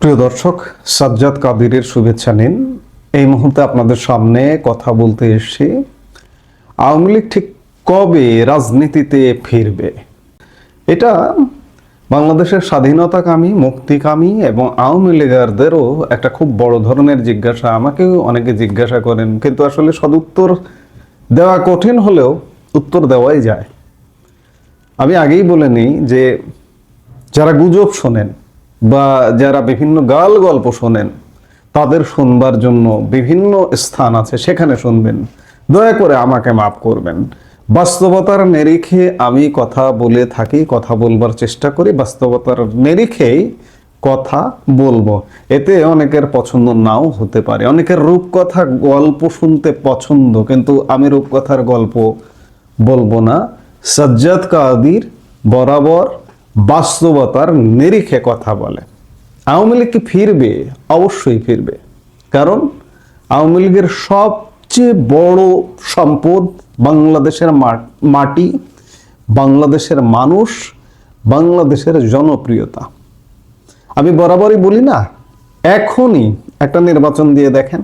প্রিয় দর্শক, সাজ্জাদ কাদিরের শুভেচ্ছা নিন। এই মুহূর্তে আপনাদের সামনে কথা বলতে এসেছি আওয়ামী লীগ ঠিক কবে রাজনীতিতে ফিরবে। এটা বাংলাদেশের স্বাধীনতাকামী, মুক্তিকামী এবং আওয়ামী লীগারদেরও একটা খুব বড় ধরনের জিজ্ঞাসা। আমাকেও অনেকে জিজ্ঞাসা করেন, কিন্তু আসলে সদুত্তর দেওয়া কঠিন হলেও উত্তর দেওয়াই যায়। আমি আগেই বলে নিই যে যারা গুজব শোনেন বা যারা বিভিন্ন গাল গল্প শোনেন, তাদের শুনবার জন্য বিভিন্ন স্থান আছে, সেখানে শুনবেন। দয়া করে আমাকে মাফ করবেন। বাস্তবতার নিরিখে আমি কথা বলে থাকি, কথা বলবার চেষ্টা করি, বাস্তবতার নিরিখেই কথা বলবো। এতে অনেকের পছন্দ নাও হতে পারে, অনেকের রূপকথা গল্প শুনতে পছন্দ, কিন্তু আমি রূপকথার গল্প বলবো না। সাজ্জাদ কাদির বরাবর বাস্তবতার নিরিখে কথা বলে। আওয়ামী লীগ কি ফিরবে? অবশ্যই ফিরবে, কারণ আওয়ামী লীগের সবচেয়ে বড় সম্পদ বাংলাদেশের মাটি, বাংলাদেশের মানুষ, বাংলাদেশের জনপ্রিয়তা। আমি বরাবরই বলি না, এখনই একটা নির্বাচন দিয়ে দেখেন,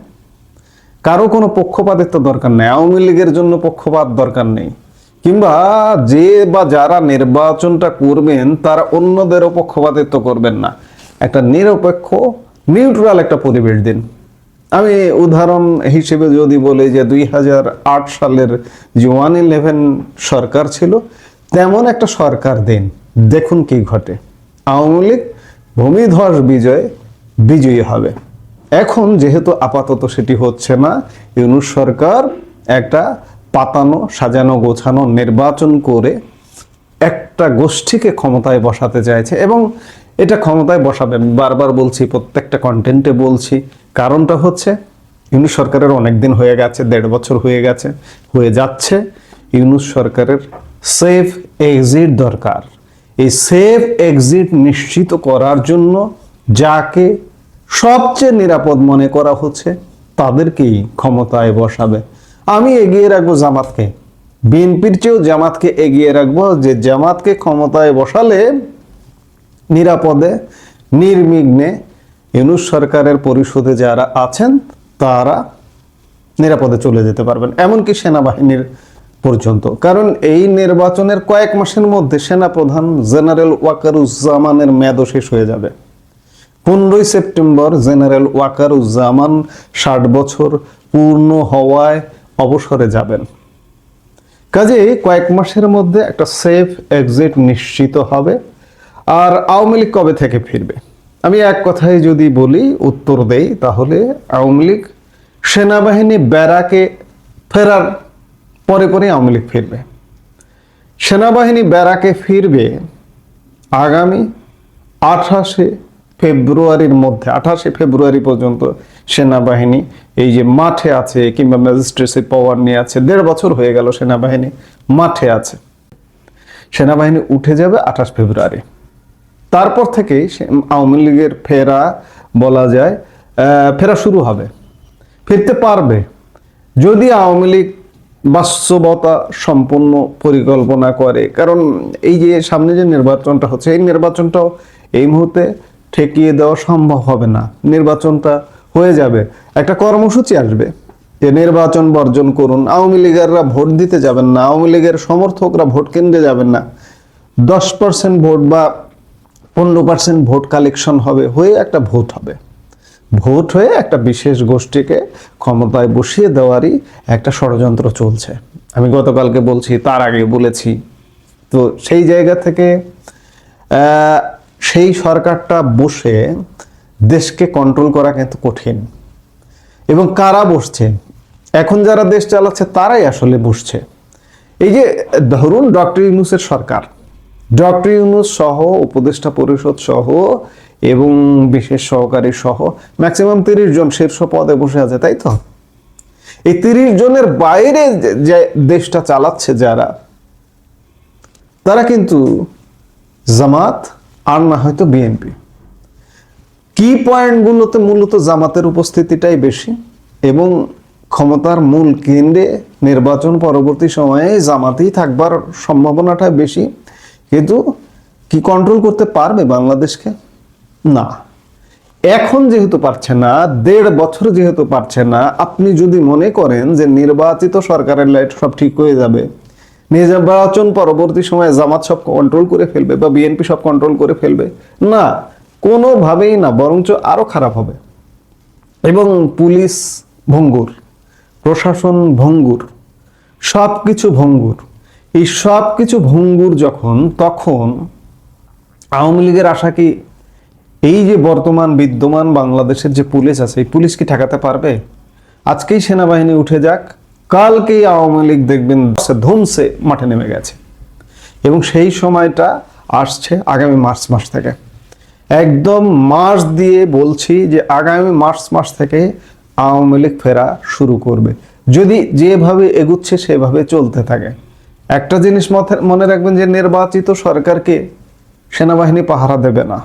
কারো কোনো পক্ষপাতিত্ব দরকার নেই, আওয়ামী লীগের জন্য পক্ষপাত দরকার নেই, কিংবা যে বা যারা নির্বাচনটা করবেন তারা অন্যদেরও পক্ষপাতিত্ব করবেন না। একটা নিরপেক্ষ, নিউট্রাল একটা পরিবেশ দিন। আমি উদাহরণ হিসেবে যদি বলি যে 2008 সালের যে 111 সরকার ছিল, তেমন একটা সরকার দিন, দেখুন কি ঘটে। আওয়ামী লীগ ভূমিধস বিজয়ী হবে। এখন যেহেতু আপাতত সেটি হচ্ছে না, ইউনূস সরকার একটা পাতানো, সাজানো, গোছানো নির্বাচন করে একটা গোষ্ঠীকে ক্ষমতায় বসাতে চাইছে, এবং এটা ক্ষমতায় বসাবে। বারবার বলছি, প্রত্যেকটা কন্টেন্টে বলছি, কারণটা হচ্ছে ইউনূস সরকারের অনেক দিন হয়ে গেছে, 1.5 বছর হয়ে যাচ্ছে। ইউনূস সরকারের সেফ এক্সিট দরকার। এই সেফ এক্সিট নিশ্চিত করার জন্য যাকে সবচেয়ে নিরাপদ মনে করা হচ্ছে, তাদেরকেই ক্ষমতায় বসাবে। আমি এগিয়ে রাখবো জামাতকে, বিএনপির চেয়েও জামাতকে এগিয়ে রাখবো, যে জামাতকে ক্ষমতায় বসালে নিরাপদে, নির্বিঘ্নে ইউনূস সরকারের পরিষদে যারা আছেন তারা নিরাপদে চলে যেতে পারবেন, এমনকি সেনাবাহিনীর পর্যন্ত। কারণ এই নির্বাচনের কয়েক মাসের মধ্যে সেনাপ্রধান জেনারেল ওয়াকারুজ্জামানের মেয়াদও শেষ হয়ে যাবে। 15 সেপ্টেম্বর জেনারেল ওয়াকারুজ্জামান 60 বছর পূর্ণ হওয়ায় অবসরে যাবেন। কাজে কয়েক মাসের মধ্যে একটা সেফ এক্সিট নিশ্চিত হবে। আর আওয়ামী লীগ কবে থেকে ফিরবে? আমি এক কথায় যদি বলি, উত্তর দেই, তাহলে আওয়ামী লীগ সেনাবাহিনী ব্যারাকে ফেরার পরে আওয়ামী লীগ ফিরবে। সেনাবাহিনী ব্যারাকে ফিরবে আগামী 28 ফেব্রুয়ারির মধ্যে। 28 ফেব্রুয়ারি পর্যন্ত সেনাবাহিনী এই যে মাঠে আছে, কিংবা ম্যাজিস্ট্রেসি পাওয়ার নিয়ে আছে। 1.5 বছর হয়ে গেল সেনাবাহিনী মাঠে আছে। সেনাবাহিনী উঠে যাবে 28 ফেব্রুয়ারি। তারপর থেকে আওয়ামী লীগের ফেরা, বলা যায় ফেরা শুরু হবে। ফিরতে পারবে যদি আওয়ামী লীগ বাস্তবতা সম্পন্ন পরিকল্পনা করে। কারণ এই যে সামনে যে নির্বাচনটা হচ্ছে, এই নির্বাচনটাও এই মুহূর্তে ঠেকিয়ে দেওয়া সম্ভব হবে না। নির্বাচনটা হয়ে যাবে, একটা কর্মসূচি আসবে যে নির্বাচন বর্জন করুন। আওয়ামী লীগাররা ভোট দিতে যাবেন না, আওয়ামী লীগের সমর্থকরা ভোট কেন্দ্রে যাবেন না। 10% ভোট বা 15% ভোট কালেকশন হবে, হয়ে একটা ভোট হবে। ভোট হয়ে একটা বিশেষ গোষ্ঠীকে ক্ষমতায় বসিয়ে দেওয়ারই একটা ষড়যন্ত্র চলছে। আমি গতকালকে বলছি, তার আগে বলেছি। তো সেই জায়গা থেকে সেই সরকারটা বসে দেশকে কন্ট্রোল করা কিন্তু কঠিন। এবং কারা বসছে? এখন যারা দেশ চালাচ্ছে তারাই আসলে বসছে। এই যে ধরুন ডক্টর ইউনূসের সরকার, ডক্টর ইউনূস সহ, উপদেষ্টা পরিষদ সহ এবং বিশেষ সহকারী সহ ম্যাক্সিমাম 30 জন শীর্ষ পদে বসে আছে, তাই তো? এই 30 জনের বাইরে যে দেশটা চালাচ্ছে যারা, তারা কিন্তু জামাত আর না হয়তো বিএনপি। কি পয়েন্টগুলোতে মূলত জামাতের উপস্থিতিটাই বেশি, এবং ক্ষমতার মূল কেন্দ্রে নির্বাচন পরবর্তী সময়ে জামাতেই থাকবার সম্ভাবনাটা বেশি। কিন্তু কি কন্ট্রোল করতে পারবে বাংলাদেশকে? না। এখন যেহেতু পারছে না, 1.5 বছর যেহেতু পারছে না, আপনি যদি মনে করেন যে নির্বাচিত সরকারের লাইট সব ঠিক হয়ে যাবে, নির্বাচন পরবর্তী সময়ে জামাত সব কন্ট্রোল করে ফেলবে বা বিএনপি সব কন্ট্রোল করে ফেলবে, না, কোনোভাবেই না, বরঞ্চ আরো খারাপ হবে। এবং পুলিশ ভঙ্গুর, প্রশাসন ভঙ্গুর, সবকিছু ভঙ্গুর। এই সবকিছু ভঙ্গুর যখন, তখন আওয়ামী লীগের আশা কি এই যে বর্তমান বিদ্যমান বাংলাদেশের যে পুলিশ আছে, এই পুলিশ কি ঠেকাতে পারবে? আজকেই সেনাবাহিনী উঠে যাক, কালকেই আওয়ামী লীগ দেখবেন ধুমসে মাঠে নেমে গেছে। এবং সেই সময়টা আসছে আগামী মার্চ মাস থেকে। একদম মার্চ দিয়ে বলছি যে আগামী মার্চ মাস থেকে আওয়ামী লীগ ফেরা শুরু করবে, যদি যেভাবে এগুচ্ছে সেভাবে চলতে থাকে। একটা জিনিস মনে রাখবেন যে নির্বাচিত সরকারকে সেনাবাহিনী পাহারা দেবে না,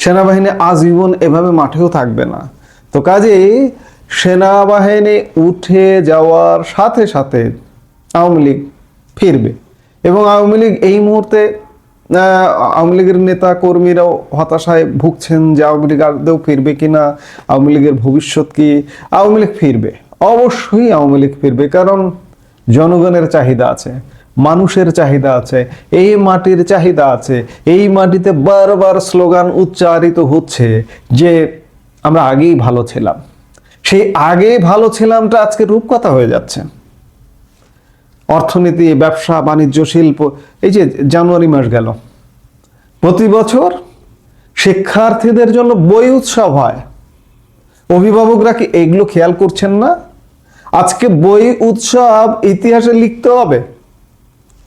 সেনাবাহিনী আজীবন এভাবে মাঠেও থাকবে না। তো কাজেই সেনাবাহিনী উঠে যাওয়ার সাথে সাথে আওয়ামী লীগ ফিরবে। এবং আওয়ামী লীগ এই মুহূর্তে, আওয়ামী লীগের নেতা কর্মীরাও হতাশায় ভুগছেন যে আওয়ামী লীগ আদৌ ফিরবে কিনা, আওয়ামী লীগের ভবিষ্যৎ কি। আওয়ামী লীগ ফিরবে, অবশ্যই আওয়ামী লীগ ফিরবে, কারণ জনগণের চাহিদা আছে, মানুষের চাহিদা আছে, এই মাটির চাহিদা আছে। এই মাটিতে বারবার স্লোগান উচ্চারিত হচ্ছে যে আমরা আগেই ভালো ছিলাম। সেই আগে ভালো ছিলামটা আজকে রূপকথা হয়ে যাচ্ছে। অর্থনীতি, ব্যবসা বাণিজ্য, শিল্প, এই যে জানুয়ারি মাস গেল, প্রতি বছর শিক্ষার্থীদের জন্য বই উৎসব হয়। অভিভাবকরা কি এগুলো খেয়াল করছেন না? আজকে বই উৎসব ইতিহাসে লিখতে হবে।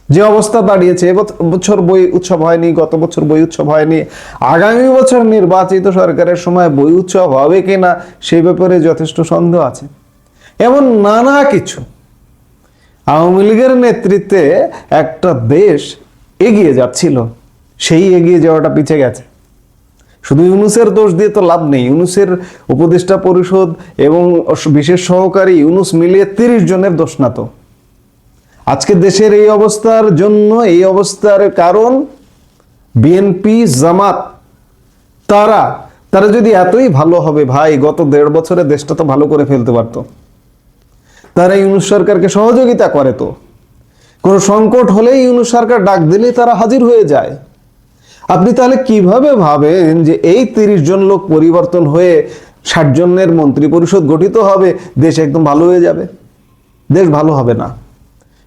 যে অবস্থা দাঁড়িয়েছে, বছর বই উৎসব হয়নি, গত বছর বই উৎসব হয়নি, আগামী বছর নির্বাচিত সরকারের সময় বই উৎসব হবে কিনা সেই ব্যাপারে যথেষ্ট সন্দেহ আছে। এমন নানা কিছু। আওয়ামী লীগের নেতৃত্বে একটা দেশ এগিয়ে যাচ্ছিল, সেই এগিয়ে যাওয়াটা পিছে গেছে। শুধু ইউনূসের দোষ দিয়ে তো লাভ নেই। ইউনূসের উপদেষ্টা পরিষদ এবং বিশেষ সহকারী ইউনূস মিলিয়ে 30 জনের দোষ না তো। আজকে দেশের এই অবস্থার জন্য, এই অবস্থার কারণ বিএনপি, জামাত। তারা যদি এতই ভালো হবে ভাই, গত 1.5 বছরে দেশটা তো ভালো করে ফেলতে পারতো। তারা ইউনূস সরকারকে সহযোগিতা করে, তো কোনো সংকট হলেই ইউনূস সরকার ডাক দিলেই তারা হাজির হয়ে যায়। আপনি তাহলে কিভাবে ভাবেন যে এই 30 জন লোক পরিবর্তন হয়ে 60 জনের মন্ত্রী পরিষদ গঠিত হবে, দেশ একদম ভালো হয়ে যাবে? দেশ ভালো হবে না।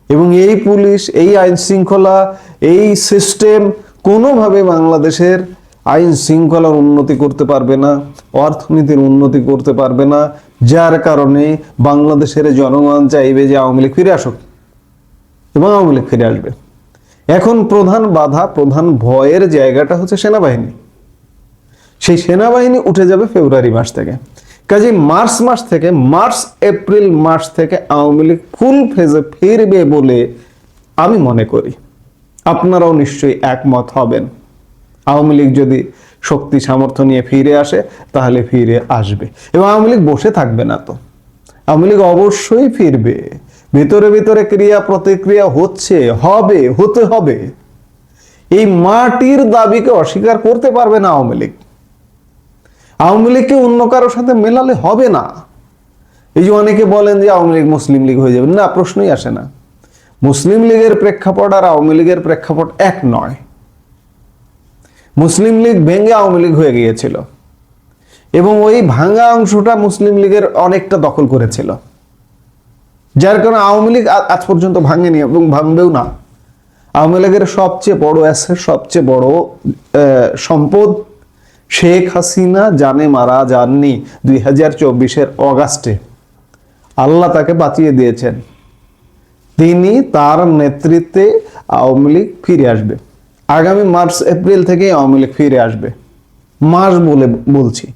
এবং এই পুলিশ, এই আইন শৃঙ্খলা, এই সিস্টেম কোনোভাবে বাংলাদেশের আইন শৃঙ্খলার উন্নতি করতে পারবে না, অর্থনীতির উন্নতি করতে পারবে না। যার কারণে বাংলাদেশের জনগণ চাইবে যে আওয়ামী লীগ ফিরে আসুক, এবং আওয়ামী লীগ ফিরে আসবে। এখন প্রধান বাধা, প্রধান ভয়ের জায়গাটা হচ্ছে সেনাবাহিনী। সেই সেনাবাহিনী উঠে যাবে ফেব্রুয়ারি মাস থেকে। কাজে মার্চ মাস থেকে, মার্চ এপ্রিল মাস থেকে আওয়ামী লীগ ফুল ফেজে ফিরবে বলে আমি মনে করি। আপনারাও নিশ্চয়ই একমত হবেন। আওয়ামী লীগ যদি শক্তি সামর্থ্য নিয়ে ফিরে আসে, তাহলে ফিরে আসবে। এবং আওয়ামী লীগ বসে থাকবে না তো, আওয়ামী লীগ অবশ্যই ফিরবে। ভিতরে ভিতরে ক্রিয়া প্রতিক্রিয়া হচ্ছে, হতে হবে। এই মাটির দাবিকে অস্বীকার করতে পারবে না আওয়ামী লীগ। আওয়ামী লীগকে অন্য কারোর সাথে মেলালে হবে না। এই যে অনেকে বলেন যে আওয়ামী লীগ মুসলিম লীগ হয়ে যাবে, না, প্রশ্নই আসে না। মুসলিম লীগের প্রেক্ষাপট আর আওয়ামী লীগের প্রেক্ষাপট এক নয়। মুসলিম লীগ ভেঙে আওয়ামী লীগ হয়ে গিয়েছিল, এবং ওই ভাঙা অংশটা মুসলিম লীগের অনেকটা দখল করেছিল, যার কারণে আওয়ামী লীগ আজ পর্যন্ত ভাঙেনি এবং ভাঙবেও না। আওয়ামী লীগের সবচেয়ে বড় অ্যাসেট, সবচেয়ে বড় সম্পদ শেখ হাসিনা জানে মারা যাননি 2024-এর অগাস্টে। আল্লাহ তাকে বাঁচিয়ে দিয়েছেন। তিনি, তার নেতৃত্বে আওয়ামী লীগ ফিরে আসবে। আগামী মার্চ এপ্রিল থেকে আওয়ামী লীগ ফিরে আসবে। মাস বলে বলছি,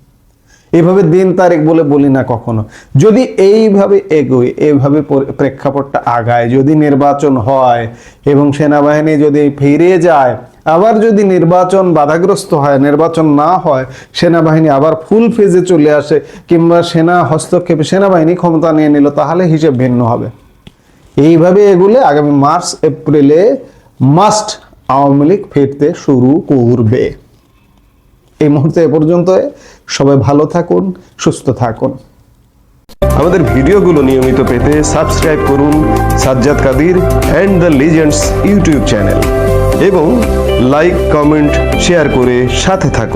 এভাবে দিন তারিখ বলে বলি না কখনো। যদি এইভাবে এগোয়, এইভাবে প্রেক্ষাপটটা আগায়, যদি নির্বাচন হয় এবং সেনাবাহিনী যদি ফিরে যায়, আবার যদি নির্বাচন বাধাগ্রস্ত হয়, নির্বাচন না হয়, সেনাবাহিনী আবার ফুল ফেজে চলে আসে, কিংবা সেনা হস্তক্ষেপে সেনাবাহিনী ক্ষমতা নিয়ে নিল, তাহলে হিসেব ভিন্ন হবে। এইভাবে এগুলো আগামী মার্চ এপ্রিলে মাস্ট আওয়ামী লীগ ফিরতে শুরু করবে। এই মুহূর্তে এ পর্যন্ত। সবাই ভালো থাকুন, সুস্থ থাকুন। আমাদের ভিডিওগুলো নিয়মিত পেতে সাবস্ক্রাইব করুন Sajjad Kadir and the legends YouTube channel এবং লাইক, কমেন্ট, শেয়ার করে সাথে থাকুন।